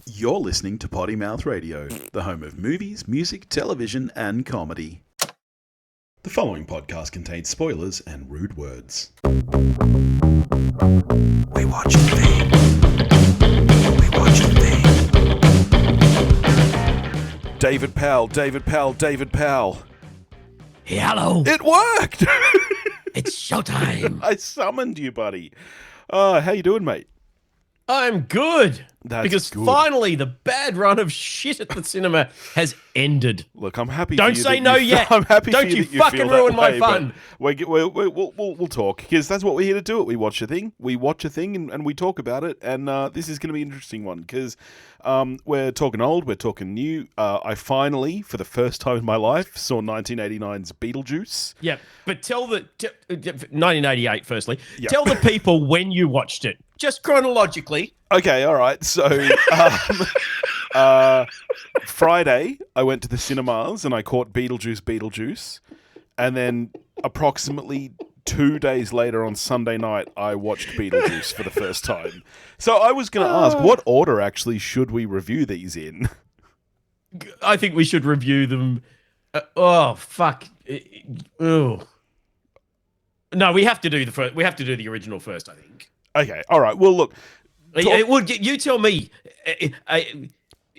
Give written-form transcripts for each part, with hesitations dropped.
You're listening to Potty Mouth Radio, the home of movies, music, television, and comedy. The following podcast contains spoilers and rude words. We watch thing. We watch thing. David Powell, David Powell, David Powell. Hey, hello. It worked! It's showtime. I summoned you, buddy. How you doing, mate? I'm good. That's because good. finally the bad run of shit at the cinema has ended. Look, I'm happy. Don't for you say that no you, yet. I'm happy. Don't for you that you fucking feel that ruin my way, fun. We'll talk because that's what we're here to do. We watch a thing. We watch a thing and we talk about it. And this is going to be an interesting one because we're talking old. We're talking new. I finally, for the first time in my life, saw 1989's Beetlejuice. Yeah, but tell the 1988. Firstly, Yep. tell the people when you watched it, just chronologically. Okay, all right. So Friday, I went to the cinemas and I caught Beetlejuice Beetlejuice. And then approximately 2 days later on Sunday night, I watched Beetlejuice for the first time. So I was going to ask, what order actually should we review these in? I think we should review them. Oh fuck! Oh no, we have to do the first. We have to do the original first. I think. Okay, all right. Well, look. You tell me.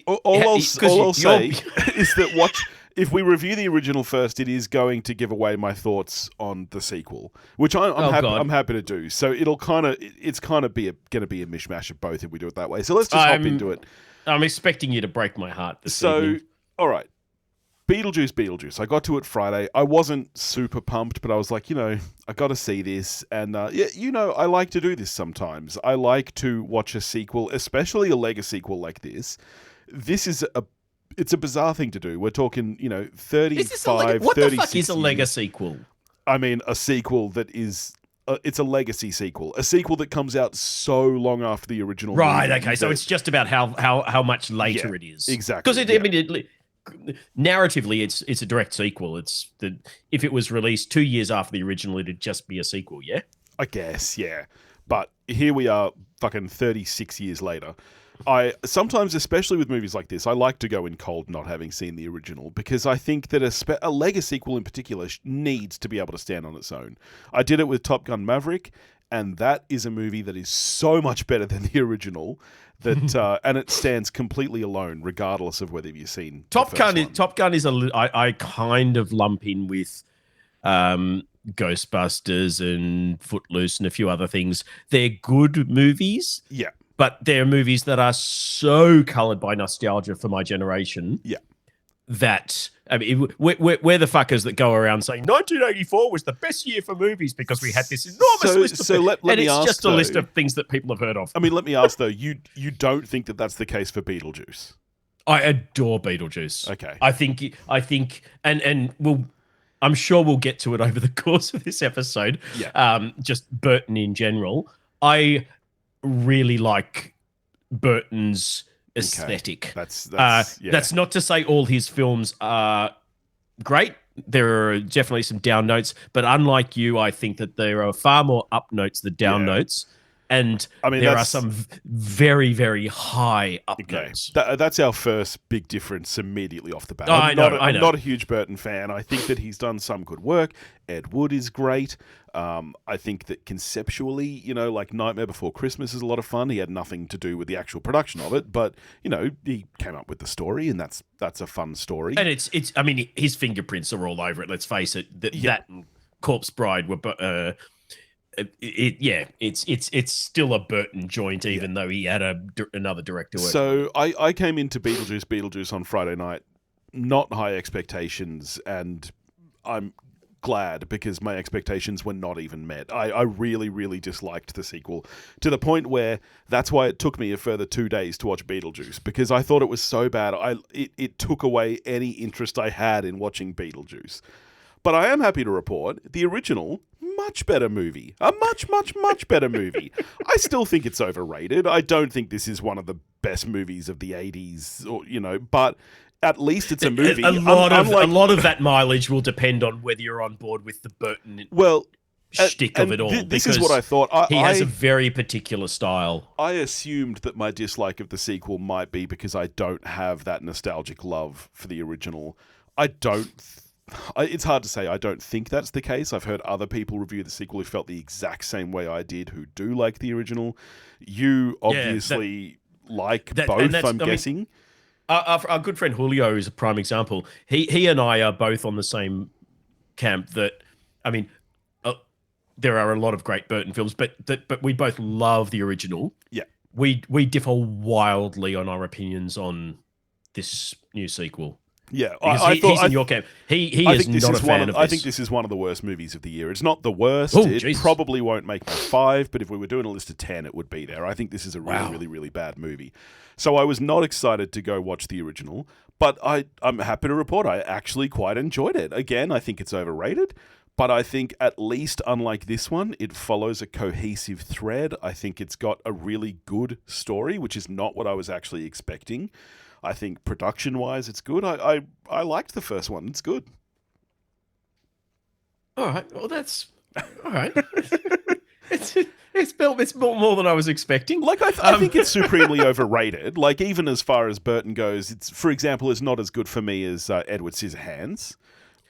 All I'll say is that if we review the original first, it is going to give away my thoughts on the sequel, which I'm happy to do. So it's going to be a mishmash of both if we do it that way. So let's just hop into it. I'm expecting you to break my heart this evening. All right. Beetlejuice. I got to it Friday. I wasn't super pumped, but I was like, I got to see this. And, I like to do this sometimes. I like to watch a sequel, especially a Lego sequel like this. This is it's a bizarre thing to do. We're talking, 35, what 36 the fuck is a Lego sequel? I mean, a sequel that is... it's a legacy sequel. A sequel that comes out so long after the original Right, movie okay. So it's just about how much later it is. Exactly. Because narratively, it's a direct sequel. If it was released 2 years after the original, it'd just be a sequel, yeah? I guess, yeah. But here we are, fucking 36 years later. I sometimes, especially with movies like this, I like to go in cold not having seen the original because I think that a Lego sequel in particular needs to be able to stand on its own. I did it with Top Gun Maverick, and that is a movie that is so much better than the original that and it stands completely alone, regardless of whether you've seen Top Gun is I kind of lump in with Ghostbusters and Footloose and a few other things. They're good movies. Yeah. But they're movies that are so coloured by nostalgia for my generation. Yeah. That, I mean, we're the fuckers that go around saying 1984 was the best year for movies because we had this enormous list of things. And it's just a list of things that people have heard of. I mean, let me ask, though, you don't think that that's the case for Beetlejuice? I adore Beetlejuice. Okay. I think, and I'm sure we'll get to it over the course of this episode. Yeah. Just Burton in general. I really like Burton's aesthetic. Okay. That's not to say all his films are great. There are definitely some down notes, but unlike you, I think that there are far more up notes than down notes. And I mean, there are some very, very high up notes. That's our first big difference immediately off the bat. I'm not a huge Burton fan. I think that he's done some good work. Ed Wood is great. I think that conceptually, like Nightmare Before Christmas is a lot of fun. He had nothing to do with the actual production of it, but he came up with the story, and that's a fun story. And it's I mean, his fingerprints are all over it. Let's face it. That and Corpse Bride were. It's still a Burton joint, even though he had another director. So I came into Beetlejuice on Friday night, not high expectations, and I'm glad because my expectations were not even met. I really, really disliked the sequel to the point where that's why it took me a further 2 days to watch Beetlejuice because I thought it was so bad. It took away any interest I had in watching Beetlejuice. But I am happy to report the original, much better movie. A much, much, much better movie. I still think it's overrated. I don't think this is one of the best movies of the 80s, but at least it's a movie. A lot of that mileage will depend on whether you're on board with the Burton. Well, shtick of it all. This is what I thought. He has a very particular style. I assumed that my dislike of the sequel might be because I don't have that nostalgic love for the original. I don't. It's hard to say. I don't think that's the case. I've heard other people review the sequel who felt the exact same way I did, who do like the original. You obviously like both, I'm guessing. Our good friend Julio is a prime example. He and I are both on the same camp that, I mean, there are a lot of great Burton films, but we both love the original. Yeah. We differ wildly on our opinions on this new sequel. Yeah, he's in your camp. He is not a fan of this. I think this is one of the worst movies of the year. It's not the worst. It probably won't make my 5, but if we were doing a list of 10, it would be there. I think this is a really, really bad movie. So I was not excited to go watch the original, but I'm happy to report I actually quite enjoyed it. Again, I think it's overrated, but I think at least unlike this one, it follows a cohesive thread. I think it's got a really good story, which is not what I was actually expecting. I think production-wise, it's good. I liked the first one. It's good. All right. Well, that's all right. It's more than I was expecting. Like I think it's supremely overrated. Like even as far as Burton goes, it's, for example, it's not as good for me as Edward Scissorhands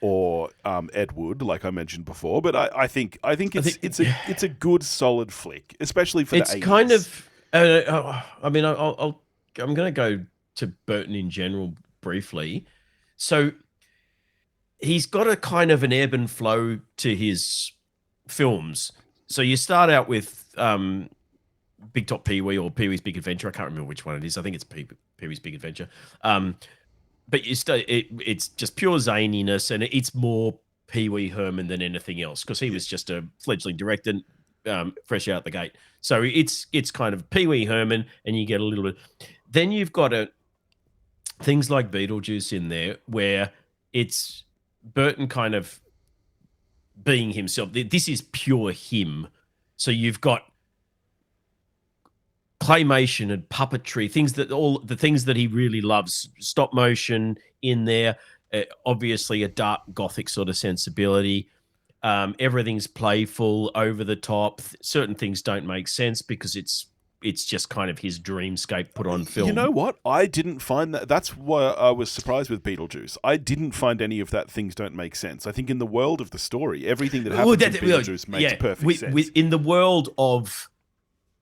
or Ed Wood, like I mentioned before. But I think it's a good, solid flick, especially for the 80s. It's kind of. I mean, I'm going to go to Burton in general briefly. So he's got a kind of an ebb and flow to his films. So you start out with Big Top Pee-wee or Pee-wee's Big Adventure. I can't remember which one it is. I think it's Pee-wee's Big Adventure. But it's just pure zaniness, and it's more Pee-wee Herman than anything else because he was just a fledgling director, fresh out the gate. So it's kind of Pee-wee Herman, and you get a little bit. Then you've got things like Beetlejuice in there, where it's Burton kind of being himself. This is pure him. So you've got claymation and puppetry, all the things that he really loves, stop motion in there, obviously a dark gothic sort of sensibility. Everything's playful, over the top. Certain things don't make sense because it's just kind of his dreamscape put on film. You know what? I didn't find that. That's why I was surprised with Beetlejuice. I didn't find any of that things don't make sense. I think in the world of the story, everything that happens in Beetlejuice makes perfect sense. In the world of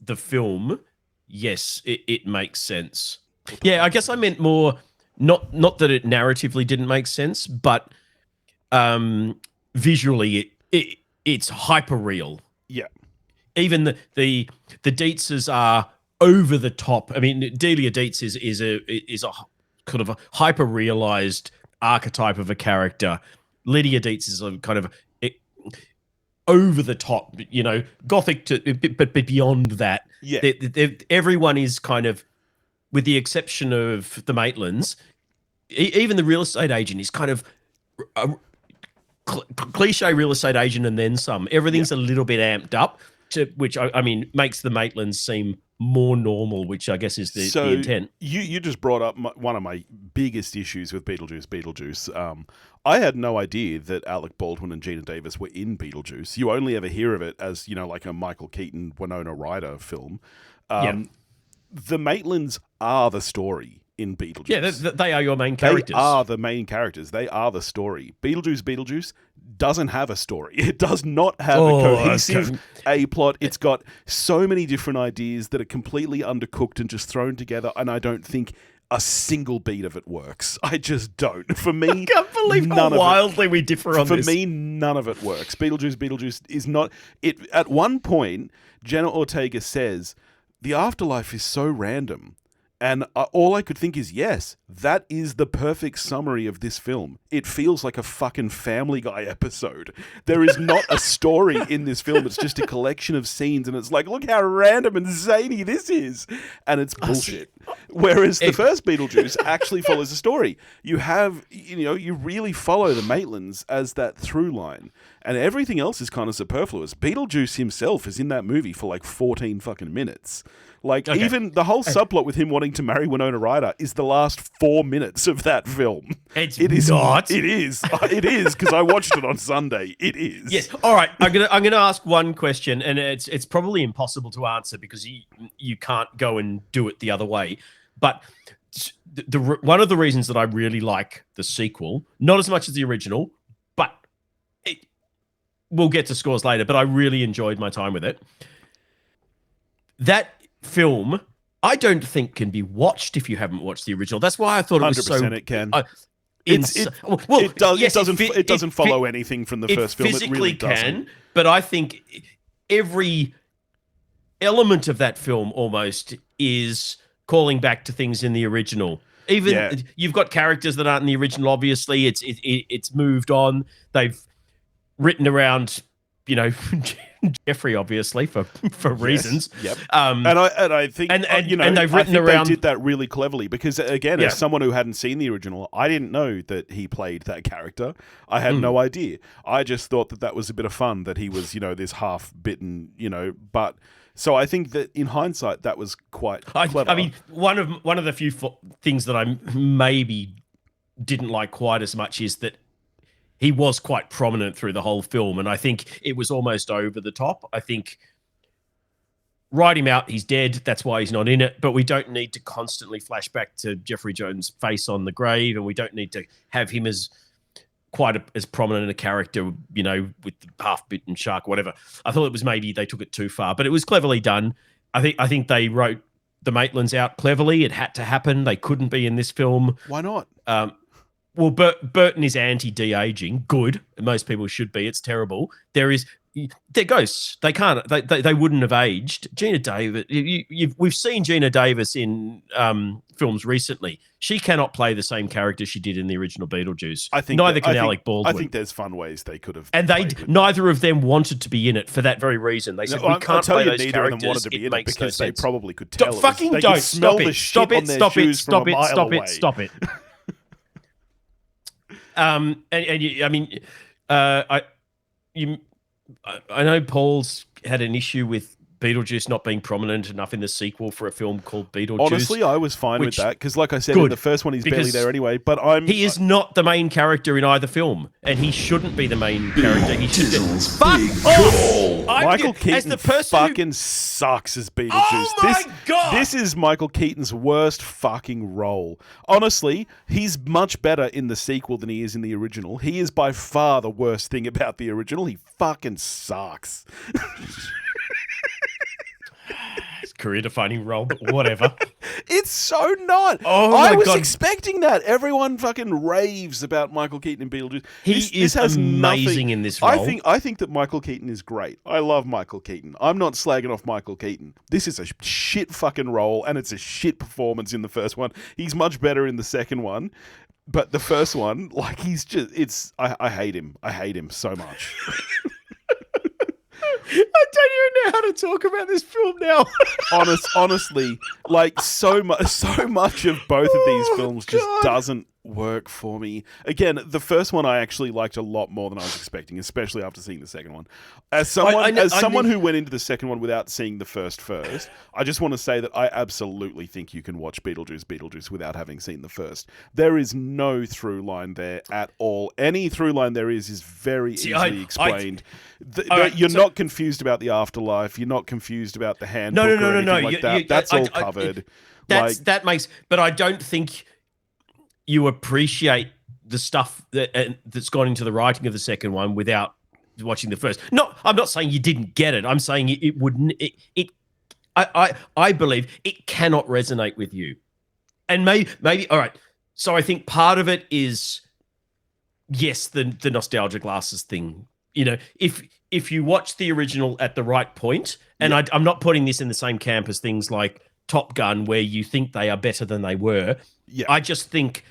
the film, yes, it makes sense. Yeah, I guess I meant more, not that it narratively didn't make sense, but visually it's hyper real. Yeah. Even the Dietzes are over the top. I mean, Delia Dietz is a kind of a hyper realized archetype of a character. Lydia Dietz is a kind of over the top, gothic but beyond that. Yeah, everyone is kind of, with the exception of the Maitlands, even the real estate agent is kind of a cliche real estate agent and then some. Everything's a little bit amped up. Which I mean makes the Maitlands seem more normal, which I guess is the intent. You just brought up one of my biggest issues with Beetlejuice. I had no idea that Alec Baldwin and Gina Davis were in Beetlejuice. You only ever hear of it as like a Michael Keaton, Winona Ryder film. The Maitlands are the story in Beetlejuice. Yeah, they are your main characters. They are the main characters. They are the story. Beetlejuice doesn't have a story. It does not have a cohesive A-plot. It's got so many different ideas that are completely undercooked and just thrown together, and I don't think a single beat of it works. I just don't. For me, I can't believe how wildly we differ on this. For me, none of it works. Beetlejuice is not... At one point, Jenna Ortega says, the afterlife is so random. And all I could think is, yes, that is the perfect summary of this film. It feels like a fucking Family Guy episode. There is not a story in this film. It's just a collection of scenes, and it's like, look how random and zany this is. And it's bullshit. Whereas the first Beetlejuice actually follows a story. You have, you really follow the Maitlands as that through line, and everything else is kind of superfluous. Beetlejuice himself is in that movie for like 14 fucking minutes. Like, even the whole subplot with him wanting to marry Winona Ryder is the last 4 minutes of that film. It is not. It is. It is, because I watched it on Sunday. It is. Yes. All right. I'm gonna ask one question, and it's probably impossible to answer because you can't go and do it the other way. But one of the reasons that I really like the sequel, not as much as the original, but we'll get to scores later, but I really enjoyed my time with it. That film, I don't think can be watched if you haven't watched the original. That's why I thought it was so. 100% it can. It doesn't follow anything from the first film. It really doesn't. But I think every element of that film almost is calling back to things in the original. Even you've got characters that aren't in the original. Obviously, it's moved on. They've written around, Jeffrey, obviously, for reasons. Yep. And I think they've written around. They did that really cleverly because, again, as someone who hadn't seen the original, I didn't know that he played that character. I had no idea. I just thought that was a bit of fun, that he was, this half-bitten, but. So I think that in hindsight, that was quite clever. I mean, one of the few things that I maybe didn't like quite as much is that he was quite prominent through the whole film, and I think it was almost over the top. I think write him out, he's dead, that's why he's not in it, but we don't need to constantly flash back to Jeffrey Jones' face on the grave, and we don't need to have him as as prominent a character, with the half-bitten shark, whatever. I thought it was maybe they took it too far, but it was cleverly done. I think they wrote the Maitlands out cleverly. It had to happen. They couldn't be in this film. Why not? Well, Burton is anti-de-aging. Good. Most people should be. It's terrible. They're ghosts. They can't. They wouldn't have aged. Gina Davis. We've seen Gina Davis in films recently. She cannot play the same character she did in the original Beetlejuice. Neither can Alec Baldwin. I think there's fun ways they could have. And neither of them wanted to be in it for that very reason. They said we can't play those neither characters. Of them wanted to be in it because they probably could tell. They don't could smell the shit on their shoes from a mile away. Stop it. I know Paul's had an issue with Beetlejuice not being prominent enough in the sequel for a film called Beetlejuice. Honestly, I was fine with that because, like I said, in the first one, he's barely there anyway. But he is not the main character in either film, and he shouldn't be the main character. He should be. Fuck off! Michael Keaton fucking sucks as Beetlejuice. Oh my God! This is Michael Keaton's worst fucking role. Honestly, he's much better in the sequel than he is in the original. He is by far the worst thing about the original. He fucking sucks. Career-defining role, but whatever. It's so not. I was expecting that. Everyone fucking raves about Michael Keaton in Beetlejuice. He is amazing in this role. I think that Michael Keaton is great. I love Michael Keaton. I'm not slagging off Michael Keaton. This is a shit fucking role, and it's a shit performance in the first one. He's much better in the second one. But the first one, like, I hate him. I hate him so much. I don't even know how to talk about this film now. Honestly, like so much of both of these films just doesn't work for me. Again, the first one I actually liked a lot more than I was expecting, especially after seeing the second one. As someone who went into the second one without seeing the first, I just want to say that I absolutely think you can watch Beetlejuice without having seen the first. There is no through line there at all. Any through line there is very easily explained. You're not confused about the afterlife. You're not confused about the handbook or anything like that. That's all covered. That makes... But I don't think you appreciate the stuff that's gone into the writing of the second one without watching the first. No, I'm not saying you didn't get it. I'm saying it wouldn't. I believe it cannot resonate with you, and maybe all right. So I think part of it is yes, the nostalgia glasses thing. If you watch the original at the right point, and I'm not putting this in the same camp as things like Top Gun, where you think they are better than they were. Yeah. I just think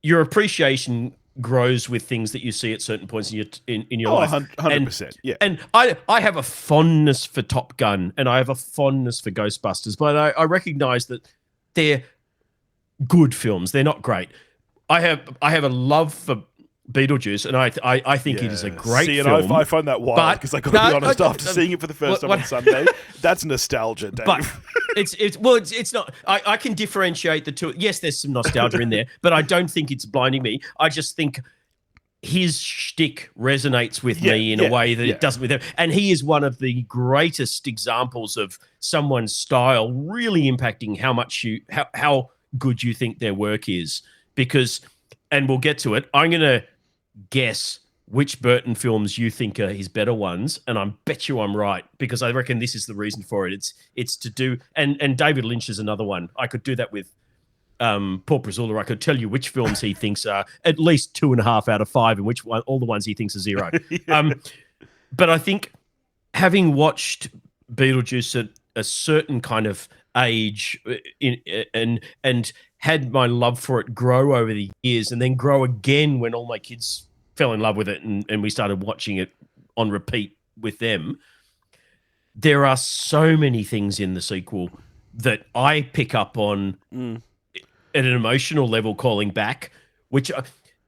your appreciation grows with things that you see at certain points in your life. 100%. Yeah. And I have a fondness for Top Gun and I have a fondness for Ghostbusters, but I recognize that they're good films. They're not great. I have a love for Beetlejuice, and I think it is a great film. I find that wild because I got to be honest. After seeing it for the first time on Sunday, that's nostalgia, Dave. But it's not. I can differentiate the two. Yes, there's some nostalgia in there, but I don't think it's blinding me. I just think his shtick resonates with me in a way that it doesn't with him. And he is one of the greatest examples of someone's style really impacting how good you think their work is. Because, and we'll get to it, I'm going to guess which Burton films you think are his better ones, and I bet you I'm right, because I reckon this is the reason for it. It's to do, and David Lynch is another one. I could do that with Paul Prozula. I could tell you which films he thinks are at least 2.5 out of 5, and which one, all the ones he thinks are 0. But I think having watched Beetlejuice at a certain kind of age and had my love for it grow over the years and then grow again when all my kids fell in love with it and we started watching it on repeat with them. There are so many things in the sequel that I pick up on at an emotional level calling back, which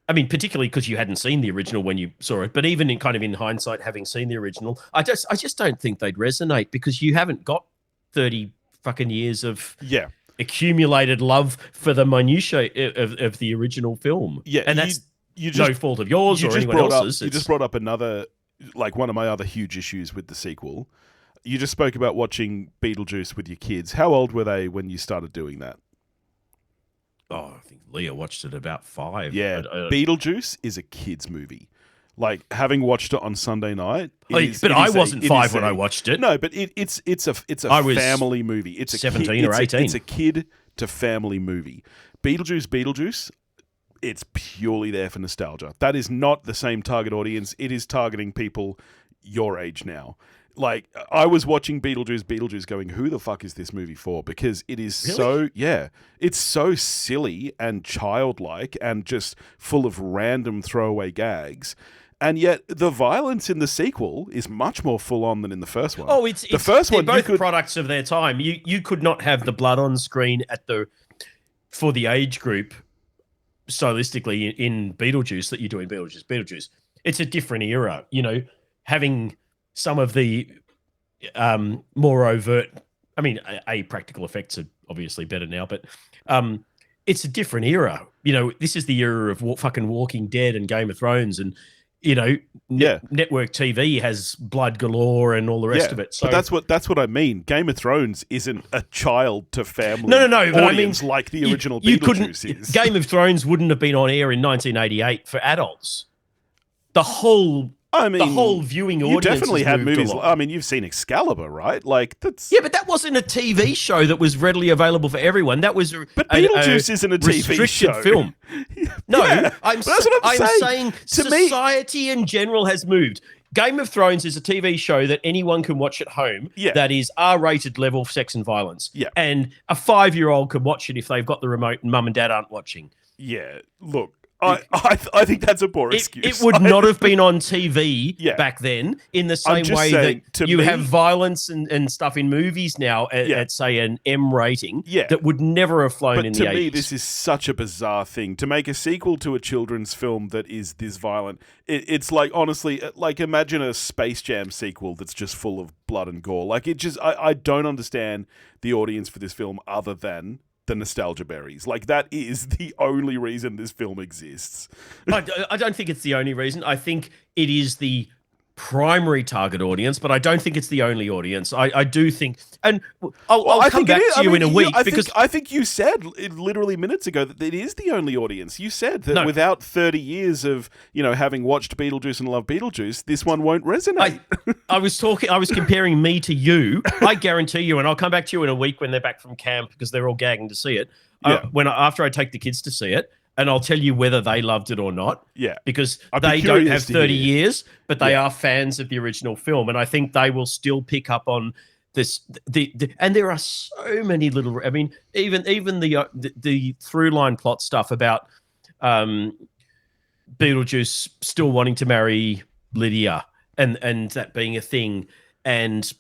I mean, particularly because you hadn't seen the original when you saw it, but even in hindsight, having seen the original, I just don't think they'd resonate because you haven't got 30 fucking years of accumulated love for the minutiae of the original film. Yeah, and that's no fault of yours or anyone else's. You just brought up another, like one of my other huge issues with the sequel. You just spoke about watching Beetlejuice with your kids. How old were they when you started doing that? Oh, I think Leah watched it about 5. Yeah, Beetlejuice is a kid's movie. Like, having watched it on Sunday night, I wasn't 5 when I watched it. No, but it's a family movie. It's a 17 or 18. It's a kid to family movie. Beetlejuice, it's purely there for nostalgia. That is not the same target audience. It is targeting people your age now. Like, I was watching Beetlejuice going, who the fuck is this movie for? Because it is it's so silly and childlike and just full of random throwaway gags. And yet the violence in the sequel is much more full on than in the first one. Oh, it's both products of their time. You could not have the blood on screen for the age group stylistically in Beetlejuice that you do in Beetlejuice. It's a different era, having some of the more overt, I mean, practical effects are obviously better now, but it's a different era. This is the era of fucking Walking Dead and Game of Thrones and, network TV has blood galore and all the rest of it. So but that's what I mean. Game of Thrones isn't a child to family audience like the original Beetlejuice is. Game of Thrones wouldn't have been on air in 1988 for adults. The whole viewing audience. You definitely had movies. I mean, you've seen Excalibur, right? Like that's. Yeah, but that wasn't a TV show that was readily available for everyone. That was. But Beetlejuice isn't a TV show. Film. No, I'm saying society in general has moved. Game of Thrones is a TV show that anyone can watch at home. Yeah. That is R-rated level sex and violence. Yeah. And a 5-year-old can watch it if they've got the remote and mum and dad aren't watching. Yeah. Look. I think that's a poor excuse. It would not have been on TV back then in the same way that you have violence and stuff in movies now at say, an M rating that would never have flown in the 80s. To me, this is such a bizarre thing. To make a sequel to a children's film that is this violent, it's like, honestly, like imagine a Space Jam sequel that's just full of blood and gore. Like, I don't understand the audience for this film other than the nostalgia berries. Like, that is the only reason this film exists. I don't think it's the only reason. I think it is the primary target audience, but I don't think it's the only audience. I do think, and I'll come back to you in a week because I think you said literally minutes ago that it is the only audience. You said that without 30 years of having watched Beetlejuice and loved Beetlejuice, this one won't resonate. I was comparing me to you. I guarantee you, and I'll come back to you in a week when they're back from camp because they're all gagging to see it. After I take the kids to see it. And I'll tell you whether they loved it or not. Yeah. Because they don't have 30 years, but they are fans of the original film. And I think they will still pick up on this. And there are so many little, I mean, even the through line plot stuff about Beetlejuice still wanting to marry Lydia and that being a thing. And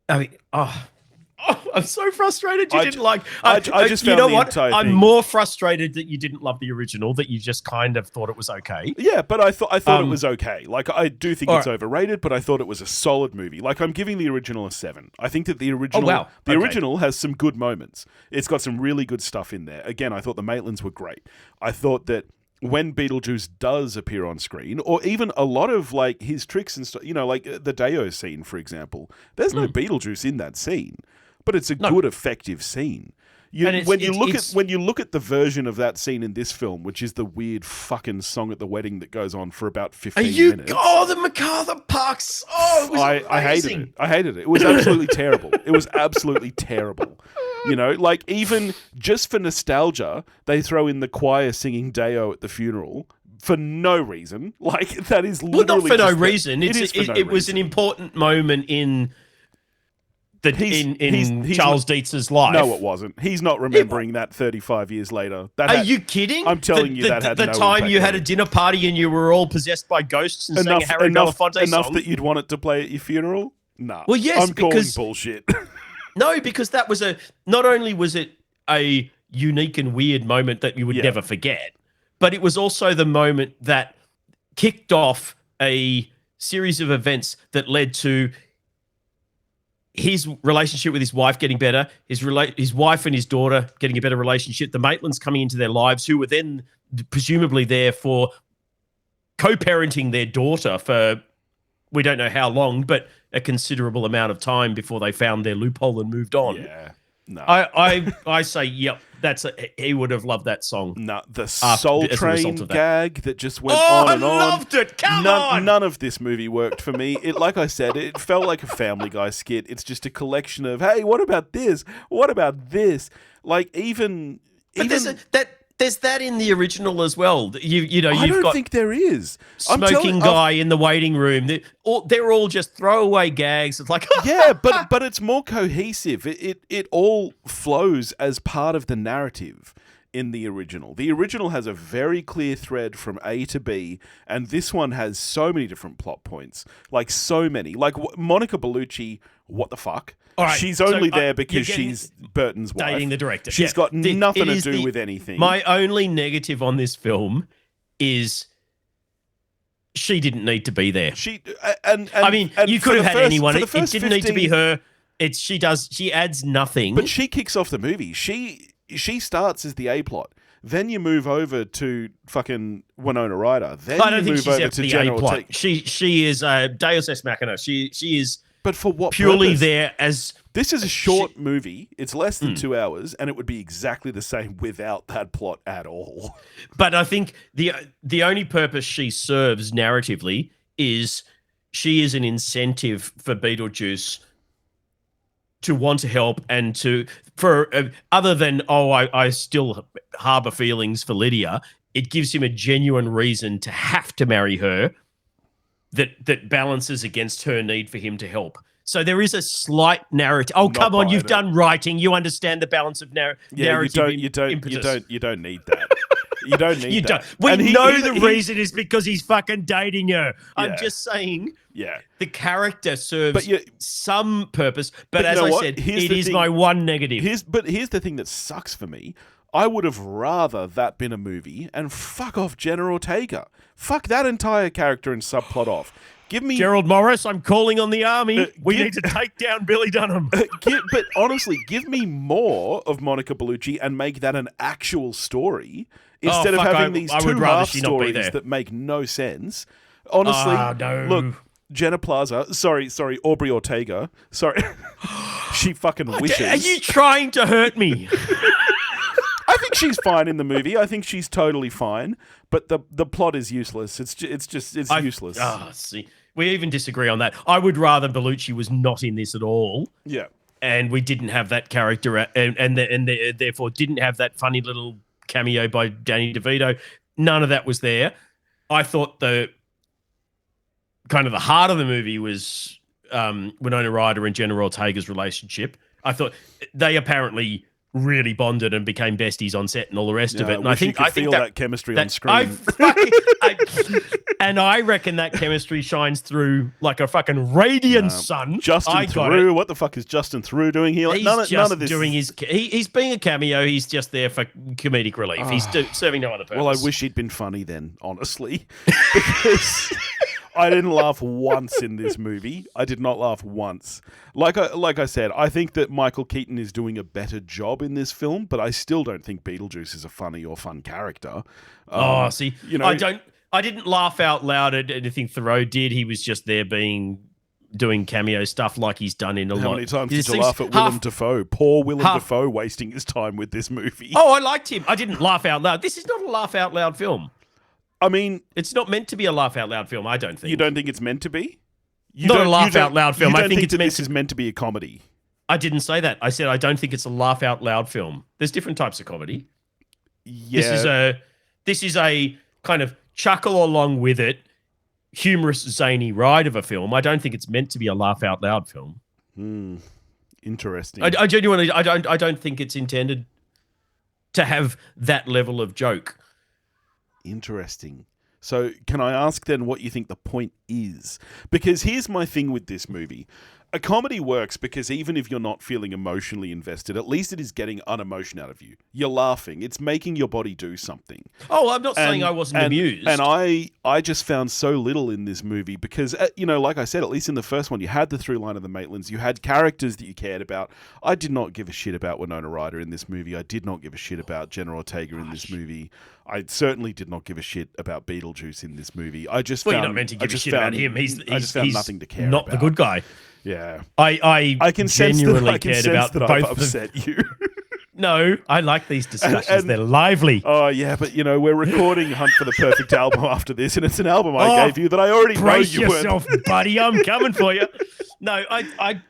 I mean, I'm so frustrated you didn't like. I just you found know the what? entire I'm thing. more frustrated that you didn't love the original, that you just kind of thought it was okay. Yeah, but I thought it was okay. Like, I do think it's overrated, but I thought it was a solid movie. Like, I'm giving the original a 7. I think that the original original has some good moments. It's got some really good stuff in there. Again, I thought the Maitlands were great. I thought that when Beetlejuice does appear on screen, or even a lot of like his tricks and stuff, like the Deo scene, for example, there's no Beetlejuice in that scene, but it's a good, effective scene. When you look at the version of that scene in this film, which is the weird fucking song at the wedding that goes on for about 15 minutes. Oh, the MacArthur Parks. Oh, it was I hated it. I hated it. It was absolutely terrible. It was absolutely terrible. Like, even just for nostalgia, they throw in the choir singing Deo at the funeral for no reason. Like, that is literally not for no reason. It was an important moment in Charles Dietz's life. No, it wasn't. He's not remembering that 35 years later. Are you kidding? I'm telling you that had no the time you had impact a dinner party and you were all possessed by ghosts and sang a Harry Belafonte song. Enough that you'd want it to play at your funeral? Nah. Well, yes, I'm calling bullshit. No, because that was not only was it a unique and weird moment that you would never forget, but it was also the moment that kicked off a series of events that led to his relationship with his wife getting better, his wife and his daughter getting a better relationship, the Maitlands coming into their lives, who were then presumably there for co-parenting their daughter for we don't know how long, but a considerable amount of time before they found their loophole and moved on. Yeah. No. I say, yep, he would have loved that song. No, the Soul Train gag that just went on and on. I loved it. Come on. None of this movie worked for me. Like I said, it felt like a Family Guy skit. It's just a collection of, hey, what about this? What about this? Like, there's that in the original as well. I don't think there is. Smoking guy in the waiting room. They're all just throwaway gags. It's like yeah, but it's more cohesive. It all flows as part of the narrative in the original. The original has a very clear thread from A to B, and this one has so many different plot points. Like, so many. Like, Monica Bellucci, what the fuck? Right, she's only there because she's Burton's wife. Dating the director. She's got nothing to do with anything. My only negative on this film is she didn't need to be there. You could have had anyone. It didn't need to be her. She adds nothing. But she kicks off the movie. She starts as the A-plot. Then you move over to fucking Winona Ryder. Then I don't think she's over to the A-plot. She is Deus Ex Machina. She is. But for what purely purpose? There as this is a short movie. It's less than 2 hours, and it would be exactly the same without that plot at all. But I think the only purpose she serves narratively is she is an incentive for Beetlejuice to want to help and other than I still harbor feelings for Lydia. It gives him a genuine reason to have to marry her. That balances against her need for him to help. So there is a slight narrative. Oh, come on, you've done writing. You understand the balance of narrative. You don't need that. You don't need that. We know the reason is because he's fucking dating her. I'm just saying. Yeah. The character serves some purpose, but as I said, it is my one negative. Here's the thing that sucks for me. I would have rather that been a movie and fuck off Jenna Ortega. Fuck that entire character and subplot off. Give me Gerald Morris. I'm calling on the army. We need to take down Billy Dunham. But honestly, give me more of Monica Bellucci and make that an actual story instead of having these two half stories that make no sense. Honestly, look, Jenna Plaza. Sorry, Aubrey Ortega. Sorry, she fucking wishes. Are you trying to hurt me? I think she's fine in the movie. I think she's totally fine, but the plot is useless. It's useless. See, we even disagree on that. I would rather Bellucci was not in this at all. Yeah, and we didn't have that character, and therefore didn't have that funny little cameo by Danny DeVito. None of that was there. I thought the heart of the movie was Winona Ryder and Jenna Ortega's relationship. I thought they apparently really bonded and became besties on set and all the rest of it. And I think you could feel that chemistry on screen. And I reckon that chemistry shines through like a fucking radiant sun. Justin Theroux, what the fuck is Justin Theroux doing here? Like, none of this. Doing he's being a cameo. He's just there for comedic relief. He's serving no other purpose. Well, I wish he'd been funny then, honestly, because I didn't laugh once in this movie. I did not laugh once. Like I said, I think that Michael Keaton is doing a better job in this film, but I still don't think Beetlejuice is a funny or fun character. See, I didn't laugh out loud at anything Theroux did. He was just there doing cameo stuff like he's done in a lot. How many times did you laugh at Willem Dafoe? Poor Willem Dafoe wasting his time with this movie. Oh, I liked him. I didn't laugh out loud. This is not a laugh out loud film. I mean, it's not meant to be a laugh out loud film, I don't think. You don't think it's meant to be? Not a laugh out loud film. I think this is meant to be a comedy. I didn't say that. I said I don't think it's a laugh out loud film. There's different types of comedy. Yeah. This is a kind of chuckle along with it, humorous, zany ride of a film. I don't think it's meant to be a laugh out loud film. Interesting. I genuinely, I don't think it's intended to have that level of joke. Interesting. So can I ask then what you think the point is? Because here's my thing with this movie. A comedy works because even if you're not feeling emotionally invested, at least it is getting unemotion out of you. You're laughing. It's making your body do something. Oh, I'm not saying I wasn't amused. And I just found so little in this movie because, like I said, at least in the first one, you had the through line of the Maitlands. You had characters that you cared about. I did not give a shit about Winona Ryder in this movie. I did not give a shit about Jenna Ortega in this movie. I certainly did not give a shit about Beetlejuice in this movie. I just you're not meant to give a shit about him. He's nothing to care not about. The good guy. Yeah, I can genuinely cared about that both. I've upset you. No, I like these discussions. They're lively. Oh yeah, but we're recording Hunt for the Perfect Album after this, and it's an album I gave you that I already know you brace yourself, buddy. I'm coming for you. No, I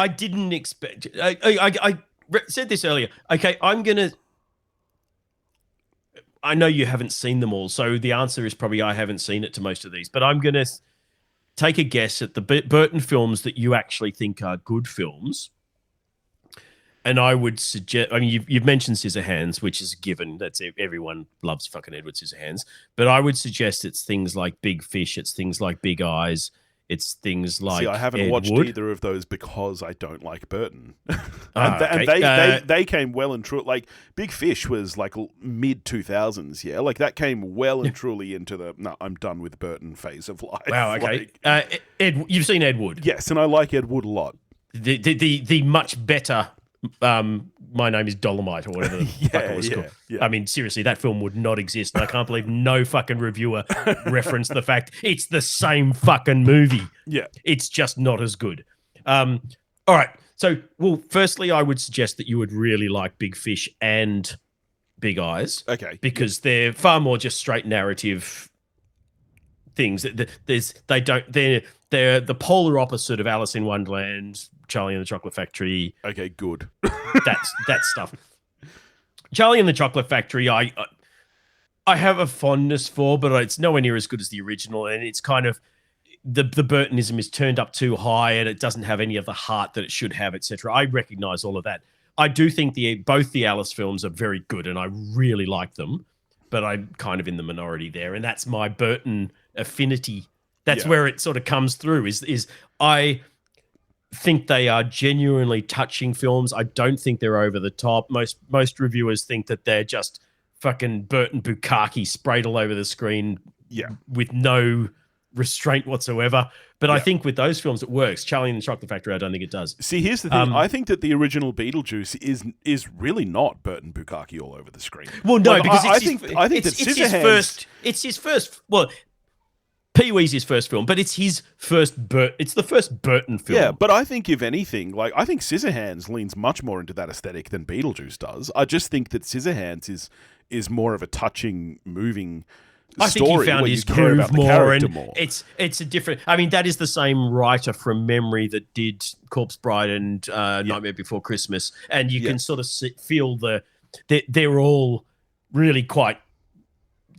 didn't expect. I said this earlier. Okay, I know you haven't seen them all, so the answer is probably I haven't seen it to most of these, but I'm gonna take a guess at the Burton films that you actually think are good films. And I would suggest, you've mentioned Scissorhands, which is a given. That's everyone loves fucking Edward Scissorhands. But I would suggest it's things like Big Fish, it's things like Big Eyes, it's things like I haven't Ed watched Wood. either of those because I don't like Burton. Okay. They came well and truly. Like Big Fish was like mid 2000s, yeah. Like that came well and truly into the I'm done with Burton phase of life. Wow. Okay. You've seen Ed Wood? Yes, and I like Ed Wood a lot. The much better. My Name is Dolomite or whatever the fuck it was called. Yeah. I mean, seriously, that film would not exist. And I can't believe no fucking reviewer referenced the fact it's the same fucking movie. Yeah. It's just not as good. All right. So, firstly, I would suggest that you would really like Big Fish and Big Eyes. Okay. Because they're far more just straight narrative things. They're the polar opposite of Alice in Wonderland, Charlie and the Chocolate Factory. Okay, good. That stuff. Charlie and the Chocolate Factory, I have a fondness for, but it's nowhere near as good as the original, and it's kind of the Burtonism is turned up too high, and it doesn't have any of the heart that it should have, etc. I recognize all of that. I do think both the Alice films are very good, and I really like them, but I'm kind of in the minority there, and that's my Burton affinity. That's where it sort of comes through. Is I think they are genuinely touching films. I don't think they're over the top. Most reviewers think that they're just fucking Burton bukkake sprayed all over the screen with no restraint whatsoever. But I think with those films it works. Charlie and the Chocolate Factory, I don't think it does. See, here's the thing. I think that the original Beetlejuice is really not Burton bukkake all over the screen. Well, no, because I think that Scissorhands... It's his first... Well... Pee-wee's his first film, but it's his first it's the first Burton film. Yeah, but I think if anything, I think Scissorhands leans much more into that aesthetic than Beetlejuice does. I just think that Scissorhands is more of a touching, moving story. I think he found his groove more, and it's a different. I mean, that is the same writer from memory that did Corpse Bride and Nightmare Before Christmas, and you can sort of feel they're all really quite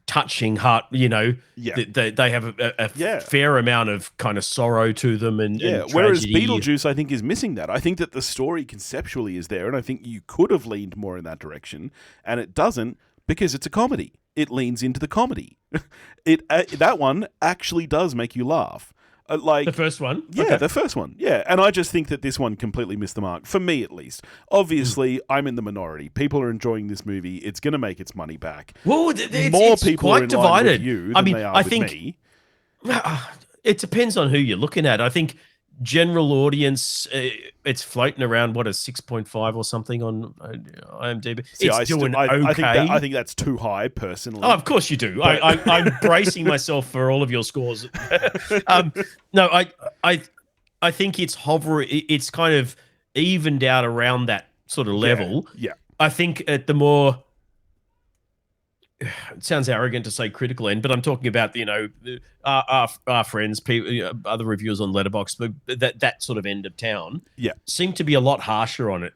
touching heart, you know, Yeah. they have a fair amount of kind of sorrow to them and whereas tragedy. Beetlejuice, I think, is missing that. I think that the story conceptually is there, and I think you could have leaned more in that direction, and it doesn't because it's a comedy. It leans into the comedy. That one actually does make you laugh. Like the first one? Yeah, okay. The first one. Yeah, and I just think that this one completely missed the mark, for me at least. Obviously, I'm in the minority. People are enjoying this movie. It's going to make its money back. Well, it's people quite are in divided. line with you than they are with me. It depends on who you're looking at. I think general audience, it's floating around, what, a 6.5 or something on IMDb. See, it's doing okay. I think that's too high, personally. Oh, of course you do. I'm bracing myself for all of your scores. No, I think it's hovering. It's kind of evened out around that sort of level. Yeah. I think at the more, it sounds arrogant to say critical end, but I'm talking about, you know, our friends, people, other reviewers on Letterboxd, but that sort of end of town seem to be a lot harsher on it.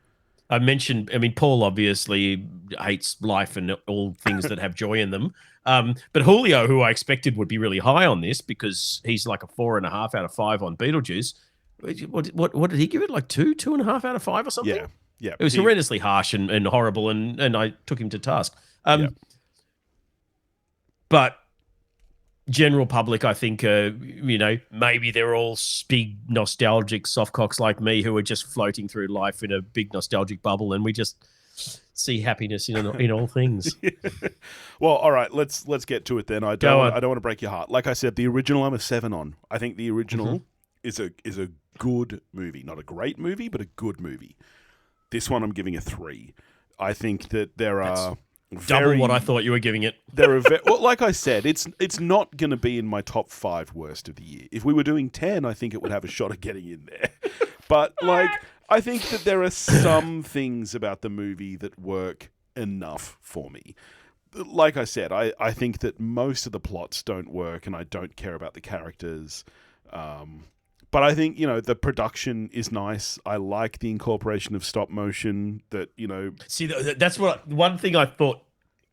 I mean, Paul obviously hates life and all things that have joy in them. But Julio, who I expected would be really high on this because he's like a 4.5 out of 5 on Beetlejuice. What did he give it? Like 2.5 out of 5 or something? Yeah. It was horrendously harsh and horrible, and I took him to task. But general public, I think, you know, maybe they're all big nostalgic softcocks like me who are just floating through life in a big nostalgic bubble, and we just see happiness in all things. Well, all right, let's get to it then. I don't want to break your heart. Like I said, the original I'm a 7 on. I think the original is a good movie, not a great movie, but a good movie. This one I'm giving a 3. I think that there are double what I thought you were giving it. There are well, like I said, it's not going to be in my top 5 worst of the year. If we were doing 10, I think it would have a shot at getting in there. But like, I think that there are some things about the movie that work enough for me. Like I said, I think that most of the plots don't work, and I don't care about the characters. But I think, you know, the production is nice. I like the incorporation of stop motion that, you know... See, that's one thing I thought,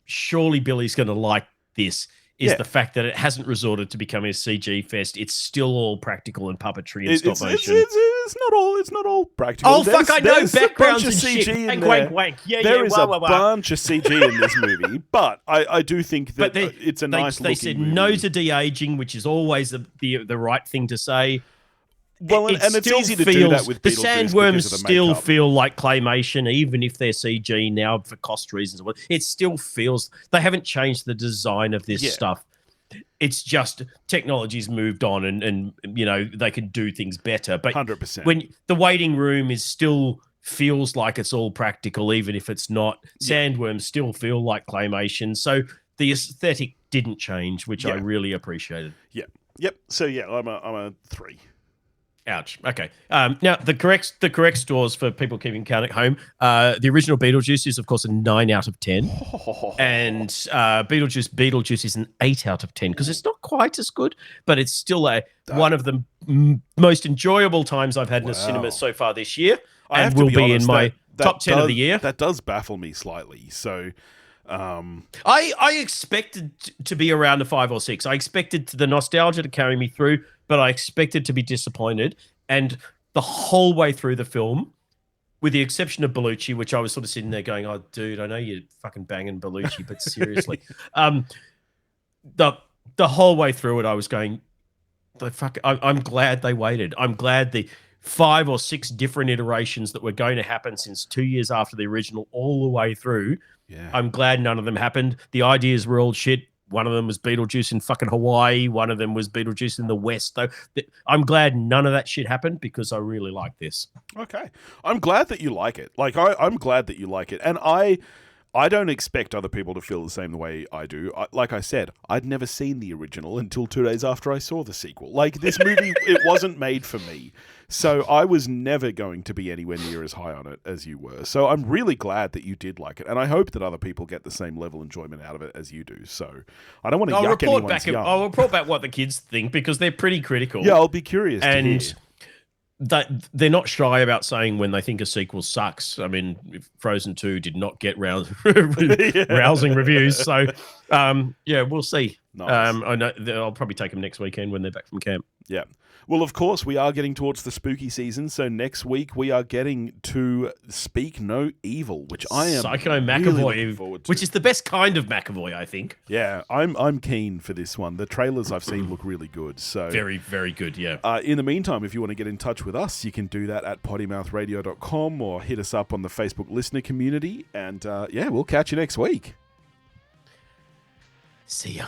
surely Billy's going to like this, is the fact that it hasn't resorted to becoming a CG fest. It's still all practical and puppetry and stop motion. It's not all practical. Oh, fuck, I know backgrounds and shit. And wank. There is a bunch of CG in this movie, but I do think that it's a nice looking movie. They said no to de-aging, which is always the right thing to say. Well, and it's easy to do that with the Beetlejuice sandworms the still makeup. feel like claymation, even if they're CG now for cost reasons. It still feels they haven't changed the design of this stuff. It's just technology's moved on, and you know they can do things better. But 100%. When the waiting room is still feels like it's all practical, even if it's not. Sandworms still feel like claymation, so the aesthetic didn't change, which I really appreciated. Yep. So I'm a 3. Ouch. Okay. Now the correct scores for people keeping count at home. The original Beetlejuice is, of course, a 9 out of 10, and Beetlejuice is an 8 out of 10 because it's not quite as good, but it's still one of the most enjoyable times I've had in a cinema so far this year, and will be in my top 10 of the year. That does baffle me slightly. So. I expected to be around a 5 or 6. I expected the nostalgia to carry me through, but I expected to be disappointed. And the whole way through the film, with the exception of Bellucci, which I was sort of sitting there going, "Oh, dude, I know you're fucking banging Bellucci, but seriously," the whole way through it, I was going, I'm glad they waited. I'm glad the 5 or 6 different iterations that were going to happen since 2 years after the original, all the way through. Yeah. I'm glad none of them happened. The ideas were all shit. One of them was Beetlejuice in fucking Hawaii. One of them was Beetlejuice in the West. Though I'm glad none of that shit happened because I really like this. Okay. I'm glad that you like it. Like, I'm glad that you like it. And I don't expect other people to feel the same way I do. Like I said, I'd never seen the original until 2 days after I saw the sequel. Like, this movie, it wasn't made for me. So I was never going to be anywhere near as high on it as you were. So I'm really glad that you did like it. And I hope that other people get the same level of enjoyment out of it as you do. So I don't want to yuck anyone's yum. I'll report back what the kids think because they're pretty critical. Yeah, I'll be curious to hear. they're not shy about saying when they think a sequel sucks. I mean, Frozen 2 did not get rousing reviews. So, we'll see. Nice. I know I'll probably take them next weekend when they're back from camp. Yeah. Well, of course, we are getting towards the spooky season, so next week we are getting to Speak No Evil, which I am Psycho McAvoy, really looking forward to. Which is the best kind of McAvoy, I think. Yeah, I'm keen for this one. The trailers I've seen look really good. So very, very good, yeah. In the meantime, if you want to get in touch with us, you can do that at pottymouthradio.com or hit us up on the Facebook listener community. And we'll catch you next week. See ya.